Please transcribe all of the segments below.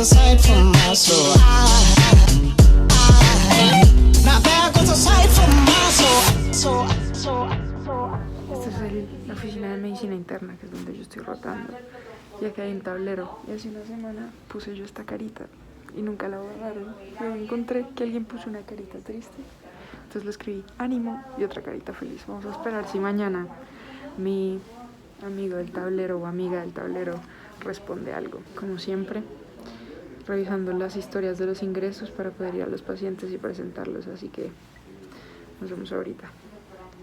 a sight for my soul. My back was a sight for my soul. Esta es la oficina de medicina interna, que es donde yo estoy rotando. Y acá hay un tablero. Y hace una semana puse yo esta carita y nunca la borraron. Yo encontré que alguien puso una carita triste. Entonces le escribí ánimo y otra carita feliz. Vamos a esperar si mañana mi amigo del tablero o amiga del tablero responde algo. Como siempre, revisando las historias de los ingresos para poder ir a los pacientes y presentarlos. Así que nos vemos ahorita.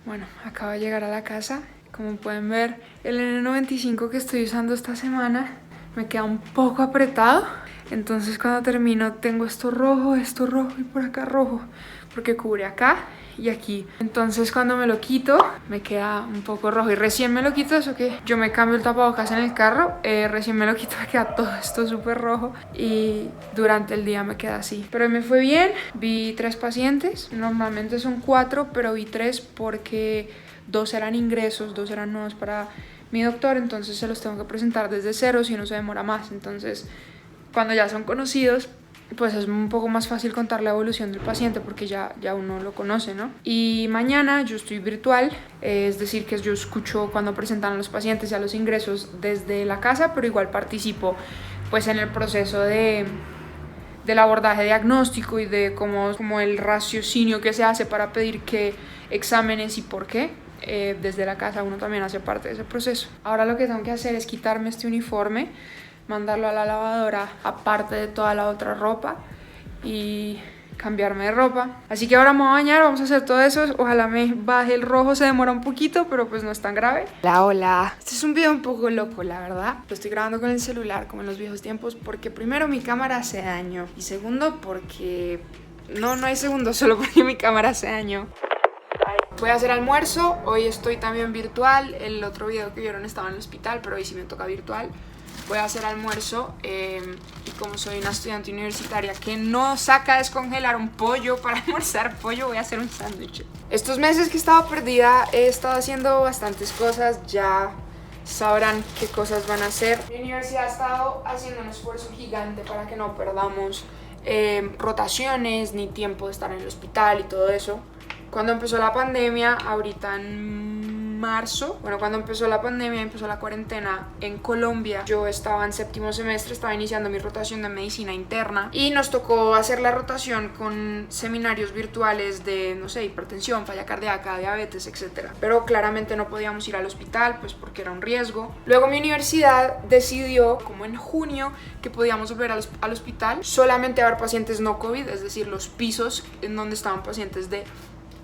Bueno, acabo de llegar a la casa. Como pueden ver, el N95 que estoy usando esta semana me queda un poco apretado. Entonces cuando termino tengo esto rojo y por acá rojo, porque cubre acá y aquí. Entonces cuando me lo quito me queda un poco rojo y recién me lo quito, eso que yo me cambio el tapabocas en el carro, recién me lo quito, me queda todo esto súper rojo y durante el día me queda así. Pero me fue bien, vi 3 pacientes, normalmente son 4, pero vi 3 porque 2 eran ingresos, 2 eran nuevos para mi doctor, entonces se los tengo que presentar desde cero si no se demora más. Entonces cuando ya son conocidos, pues es un poco más fácil contar la evolución del paciente porque ya uno lo conoce, ¿no? Y mañana yo estoy virtual, es decir, que yo escucho cuando presentan a los pacientes y a los ingresos desde la casa, pero igual participo pues en el proceso del abordaje diagnóstico y de como el raciocinio que se hace para pedir qué exámenes y por qué. Desde la casa uno también hace parte de ese proceso. Ahora lo que tengo que hacer es quitarme este uniforme, mandarlo a la lavadora aparte de toda la otra ropa y cambiarme de ropa. Así que ahora me voy a bañar, vamos a hacer todo eso. Ojalá me baje el rojo, se demora un poquito, pero pues no es tan grave. Hola. Este es un video un poco loco, la verdad. Lo estoy grabando con el celular como en los viejos tiempos porque primero mi cámara hace daño y segundo porque... No hay segundo, solo porque mi cámara hace daño. Voy a hacer almuerzo, hoy estoy también virtual. El otro video que vieron estaba en el hospital, pero hoy sí me toca virtual. Voy a hacer almuerzo y como soy una estudiante universitaria que no saca a descongelar un pollo para almorzar pollo, voy a hacer un sándwich. Estos meses que estaba perdida he estado haciendo bastantes cosas, ya sabrán qué cosas van a hacer. Mi universidad ha estado haciendo un esfuerzo gigante para que no perdamos rotaciones ni tiempo de estar en el hospital y todo eso. Cuando empezó la pandemia, ahorita en marzo, cuando empezó la pandemia, empezó la cuarentena en Colombia, yo estaba en 7º semestre, estaba iniciando mi rotación de medicina interna y nos tocó hacer la rotación con seminarios virtuales de, no sé, hipertensión, falla cardíaca, diabetes, etc. Pero claramente no podíamos ir al hospital, pues porque era un riesgo. Luego mi universidad decidió, como en junio, que podíamos volver al hospital solamente a ver pacientes no COVID, es decir, los pisos en donde estaban pacientes de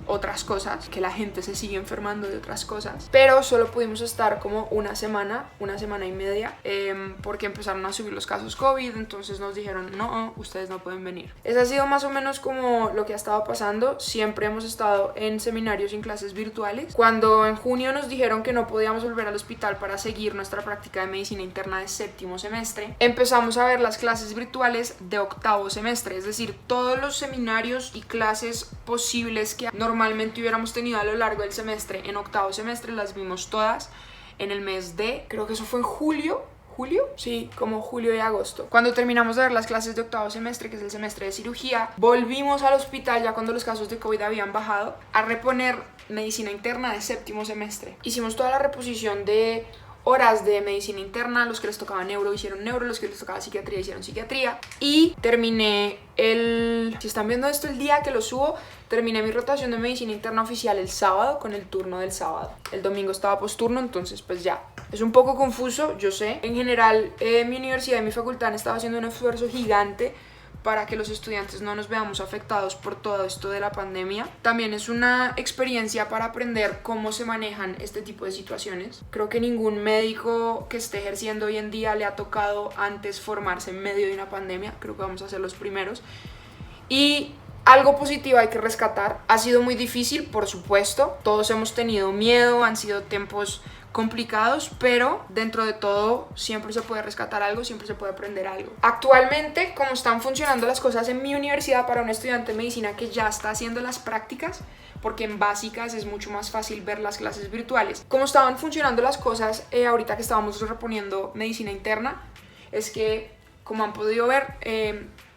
otras cosas, que la gente se sigue enfermando de otras cosas, pero solo pudimos estar como una semana y media, porque empezaron a subir los casos COVID, entonces nos dijeron no, ustedes no pueden venir. Ese ha sido más o menos como lo que ha estado pasando. Siempre hemos estado en seminarios y en clases virtuales. Cuando en junio nos dijeron que no podíamos volver al hospital para seguir nuestra práctica de medicina interna de 7º semestre, empezamos a ver las clases virtuales de 8º semestre, es decir, todos los seminarios y clases posibles que normalmente hubiéramos tenido a lo largo del semestre en 8º semestre, las vimos todas en el mes de, creo que eso fue en julio, sí, como julio y agosto. Cuando terminamos de ver las clases de 8º semestre, que es el semestre de cirugía, volvimos al hospital ya cuando los casos de COVID habían bajado a reponer medicina interna de 7º semestre. Hicimos toda la reposición de horas de medicina interna, los que les tocaba neuro hicieron neuro, los que les tocaba psiquiatría hicieron psiquiatría y terminé si están viendo esto el día que lo subo, terminé mi rotación de medicina interna oficial el sábado con el turno del sábado. El domingo estaba posturno, entonces pues ya. Es un poco confuso, yo sé. En general, mi universidad y mi facultad han estado haciendo un esfuerzo gigante para que los estudiantes no nos veamos afectados por todo esto de la pandemia. También es una experiencia para aprender cómo se manejan este tipo de situaciones. Creo que ningún médico que esté ejerciendo hoy en día le ha tocado antes formarse en medio de una pandemia. Creo que vamos a ser los primeros. Y algo positivo hay que rescatar. Ha sido muy difícil, por supuesto. Todos hemos tenido miedo, han sido tiempos complicados, pero dentro de todo siempre se puede rescatar algo, siempre se puede aprender algo. Actualmente, como están funcionando las cosas en mi universidad para un estudiante de medicina que ya está haciendo las prácticas, porque en básicas es mucho más fácil ver las clases virtuales. Como estaban funcionando las cosas ahorita que estábamos reponiendo medicina interna, es que como han podido ver,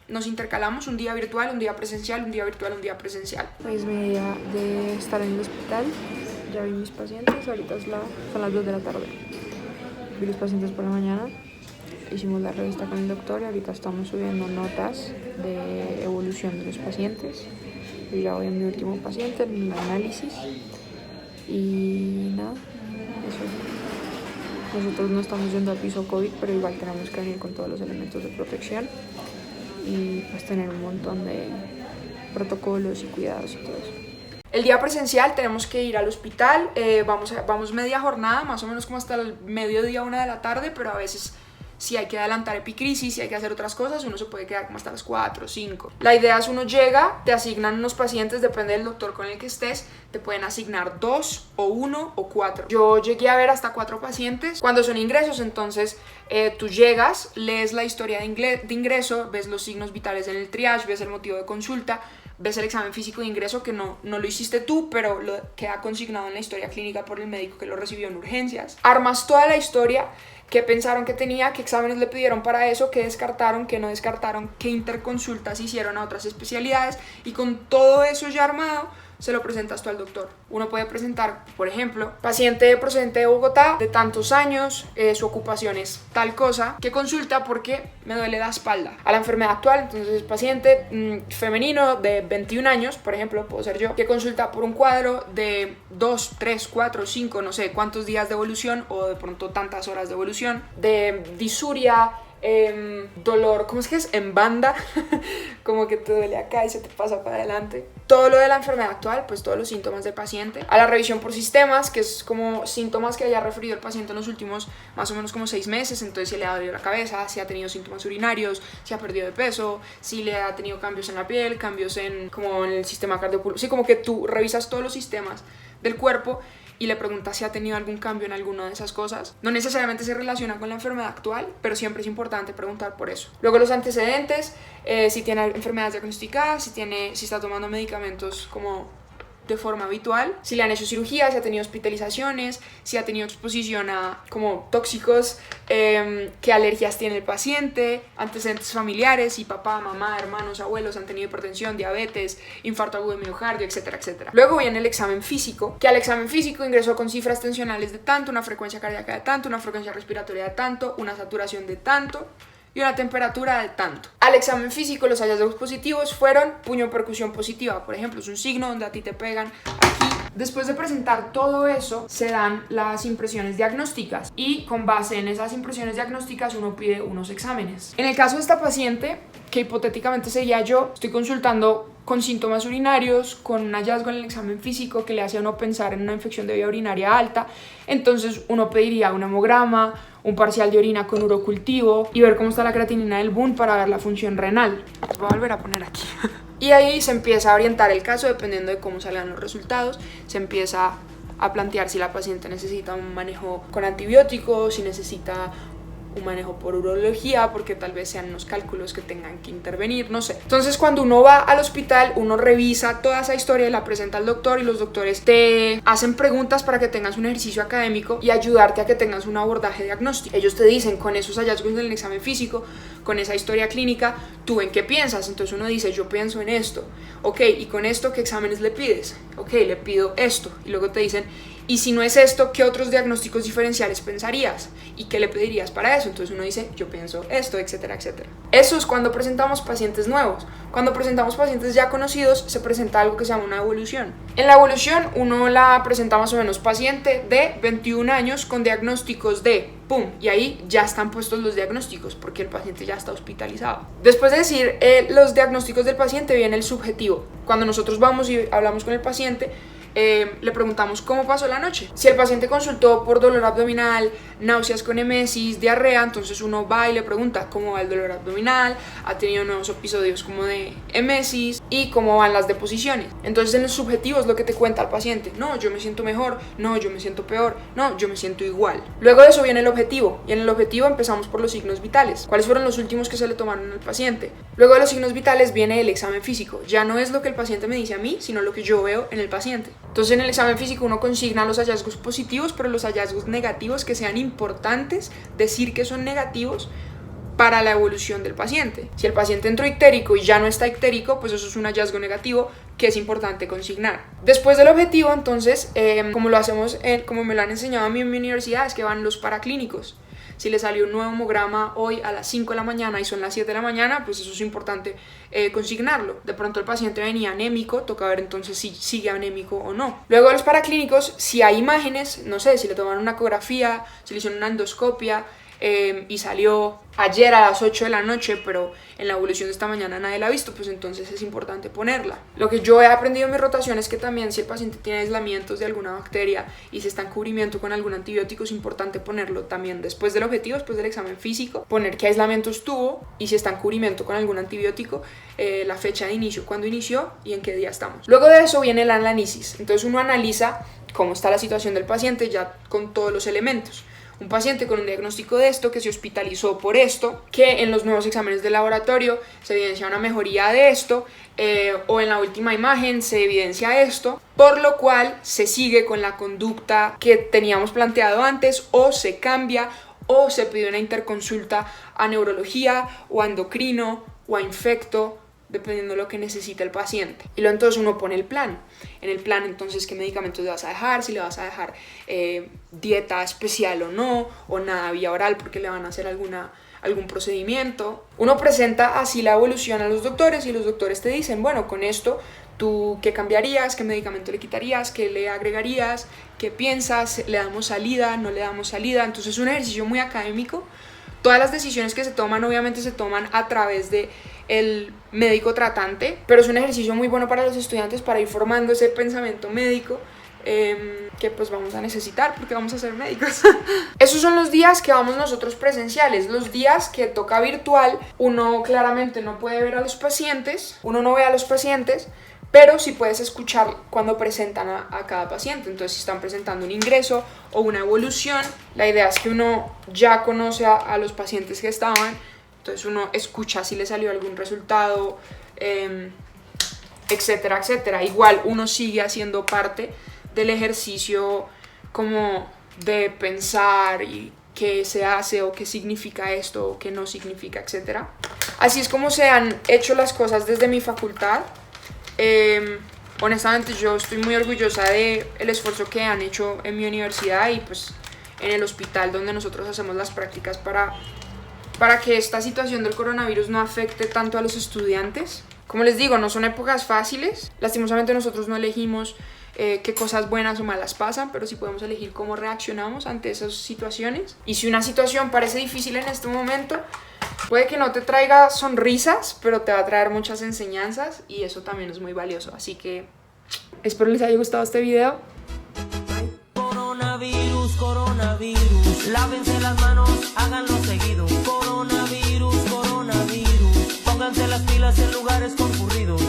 nos intercalamos un día virtual, un día presencial, un día virtual, un día presencial. Pues mi día de estar en el hospital, ya vi mis pacientes, ahorita son las 2 de la tarde. Vi los pacientes por la mañana, hicimos la revista con el doctor y ahorita estamos subiendo notas de evolución de los pacientes. Yo ya voy a mi último paciente en el análisis y nada, eso. Nosotros no estamos yendo al piso COVID, pero igual tenemos que venir con todos los elementos de protección y pues tener un montón de protocolos y cuidados y todo eso. El día presencial tenemos que ir al hospital, vamos media jornada, más o menos como hasta el mediodía, 1 de la tarde, pero a veces si hay que adelantar epicrisis, si hay que hacer otras cosas, uno se puede quedar como hasta las 4 o 5. La idea es uno llega, te asignan unos pacientes, depende del doctor con el que estés, te pueden asignar 2 o 1 o 4. Yo llegué a ver hasta 4 pacientes. Cuando son ingresos, entonces tú llegas, lees la historia de ingreso, ves los signos vitales en el triage, ves el motivo de consulta, ves el examen físico de ingreso que no lo hiciste tú, pero lo queda consignado en la historia clínica por el médico que lo recibió en urgencias. Armas toda la historia, qué pensaron que tenía, qué exámenes le pidieron para eso, qué descartaron, qué no descartaron, qué interconsultas hicieron a otras especialidades, y con todo eso ya armado se lo presentas tú al doctor. Uno puede presentar, por ejemplo, paciente procedente de Bogotá, de tantos años, su ocupación es tal cosa, que consulta porque me duele la espalda. A la enfermedad actual, entonces paciente femenino de 21 años, por ejemplo, puedo ser yo, que consulta por un cuadro de 2, 3, 4, 5, no sé cuántos días de evolución o de pronto tantas horas de evolución, de disuria, dolor, ¿cómo es que es? En banda, como que te duele acá y se te pasa para adelante. Todo lo de la enfermedad actual, pues todos los síntomas del paciente. A la revisión por sistemas, que es como síntomas que haya referido el paciente en los últimos más o menos como 6 meses. Entonces si le ha dolido la cabeza, si ha tenido síntomas urinarios, si ha perdido de peso, si le ha tenido cambios en la piel, cambios en como en el sistema cardiopulmonar. Sí, como que tú revisas todos los sistemas del cuerpo y le preguntas si ha tenido algún cambio en alguna de esas cosas. No necesariamente se relaciona con la enfermedad actual, pero siempre es importante preguntar por eso. Luego los antecedentes, si tiene enfermedades diagnosticadas, si está tomando medicamentos como de forma habitual, si le han hecho cirugía, si ha tenido hospitalizaciones, si ha tenido exposición a como tóxicos, qué alergias tiene el paciente, antecedentes familiares, si papá, mamá, hermanos, abuelos han tenido hipertensión, diabetes, infarto agudo de miocardio, etcétera, etcétera. Luego viene el examen físico, que al examen físico ingresó con cifras tensionales de tanto, una frecuencia cardíaca de tanto, una frecuencia respiratoria de tanto, una saturación de tanto y una temperatura de tanto. Al examen físico los hallazgos positivos fueron puño percusión positiva, por ejemplo, es un signo donde a ti te pegan aquí. Después de presentar todo eso, se dan las impresiones diagnósticas y con base en esas impresiones diagnósticas uno pide unos exámenes. En el caso de esta paciente, que hipotéticamente sería yo, estoy consultando con síntomas urinarios, con un hallazgo en el examen físico que le hace a uno pensar en una infección de vía urinaria alta, entonces uno pediría un hemograma, un parcial de orina con urocultivo y ver cómo está la creatinina del BUN para ver la función renal. Voy a volver a poner aquí. Y ahí se empieza a orientar el caso dependiendo de cómo salgan los resultados, se empieza a plantear si la paciente necesita un manejo con antibióticos, si necesita un manejo por urología, porque tal vez sean unos cálculos que tengan que intervenir, no sé. Entonces cuando uno va al hospital, uno revisa toda esa historia y la presenta al doctor y los doctores te hacen preguntas para que tengas un ejercicio académico y ayudarte a que tengas un abordaje diagnóstico. Ellos te dicen con esos hallazgos del examen físico, con esa historia clínica, ¿tú en qué piensas? Entonces uno dice, yo pienso en esto. Ok, ¿y con esto qué exámenes le pides? Ok, le pido esto. Y luego te dicen, y si no es esto, ¿qué otros diagnósticos diferenciales pensarías? ¿Y qué le pedirías para eso? Entonces uno dice, yo pienso esto, etcétera, etcétera. Eso es cuando presentamos pacientes nuevos. Cuando presentamos pacientes ya conocidos, se presenta algo que se llama una evolución. En la evolución, uno la presenta más o menos paciente de 21 años con diagnósticos de ¡pum! Y ahí ya están puestos los diagnósticos porque el paciente ya está hospitalizado. Después de decir los diagnósticos del paciente, viene el subjetivo. Cuando nosotros vamos y hablamos con el paciente, le preguntamos cómo pasó la noche. Si el paciente consultó por dolor abdominal, náuseas con emesis, diarrea, entonces uno va y le pregunta cómo va el dolor abdominal, ha tenido nuevos episodios como de emesis y cómo van las deposiciones. Entonces en el subjetivo es lo que te cuenta el paciente. No, yo me siento mejor, no, yo me siento peor, no, yo me siento igual. Luego de eso viene el objetivo y en el objetivo empezamos por los signos vitales. ¿Cuáles fueron los últimos que se le tomaron al paciente? Luego de los signos vitales viene el examen físico. Ya no es lo que el paciente me dice a mí, sino lo que yo veo en el paciente. Entonces en el examen físico uno consigna los hallazgos positivos, pero los hallazgos negativos que sean importantes decir que son negativos, para la evolución del paciente. Si el paciente entró ictérico y ya no está ictérico, pues eso es un hallazgo negativo que es importante consignar. Después del objetivo, entonces, como lo hacemos, como me lo han enseñado a mí en mi universidad, es que van los paraclínicos. Si le salió un nuevo hemograma hoy a las 5 de la mañana y son las 7 de la mañana, pues eso es importante consignarlo. De pronto el paciente venía anémico, toca ver entonces si sigue anémico o no. Luego de los paraclínicos, si hay imágenes, no sé, si le tomaron una ecografía, si le hicieron una endoscopia, y salió ayer a las 8 de la noche, pero en la evolución de esta mañana nadie la ha visto, pues entonces es importante ponerla. Lo que yo he aprendido en mi rotación es que también si el paciente tiene aislamientos de alguna bacteria y se está en cubrimiento con algún antibiótico, es importante ponerlo también después del objetivo, después del examen físico, poner qué aislamientos tuvo y si está en cubrimiento con algún antibiótico, la fecha de inicio, cuándo inició y en qué día estamos. Luego de eso viene el análisis. Entonces uno analiza cómo está la situación del paciente ya con todos los elementos. Un paciente con un diagnóstico de esto, que se hospitalizó por esto, que en los nuevos exámenes de laboratorio se evidencia una mejoría de esto, o en la última imagen se evidencia esto, por lo cual se sigue con la conducta que teníamos planteado antes, o se cambia, o se pide una interconsulta a neurología, o a endocrino, o a infecto, dependiendo de lo que necesita el paciente. Y luego entonces uno pone el plan. En el plan entonces qué medicamentos le vas a dejar, si le vas a dejar dieta especial o no, o nada vía oral porque le van a hacer algún procedimiento. Uno presenta así la evolución a los doctores y los doctores te dicen, bueno, con esto tú qué cambiarías, qué medicamento le quitarías, qué le agregarías, qué piensas, le damos salida, no le damos salida. Entonces es un ejercicio muy académico. Todas las decisiones que se toman obviamente se toman a través de el médico tratante, pero es un ejercicio muy bueno para los estudiantes para ir formando ese pensamiento médico que pues vamos a necesitar porque vamos a ser médicos. Esos son los días que vamos nosotros presenciales. Los días que toca virtual, uno claramente no puede ver a los pacientes, uno no ve a los pacientes, pero sí puedes escuchar cuando presentan a cada paciente. Entonces si están presentando un ingreso o una evolución, la idea es que uno ya conoce a los pacientes que estaban, entonces uno escucha si le salió algún resultado, etcétera, etcétera. Igual uno sigue haciendo parte del ejercicio como de pensar y qué se hace o qué significa esto o qué no significa, etcétera. Así es como se han hecho las cosas desde mi facultad. Honestamente yo estoy muy orgullosa del esfuerzo que han hecho en mi universidad y pues en el hospital donde nosotros hacemos las prácticas para que esta situación del coronavirus no afecte tanto a los estudiantes. Como les digo, no son épocas fáciles. Lastimosamente nosotros no elegimos qué cosas buenas o malas pasan, pero sí podemos elegir cómo reaccionamos ante esas situaciones. Y si una situación parece difícil en este momento, puede que no te traiga sonrisas, pero te va a traer muchas enseñanzas y eso también es muy valioso. Así que espero les haya gustado este video. Coronavirus, coronavirus, lávense las manos, háganlo seguir.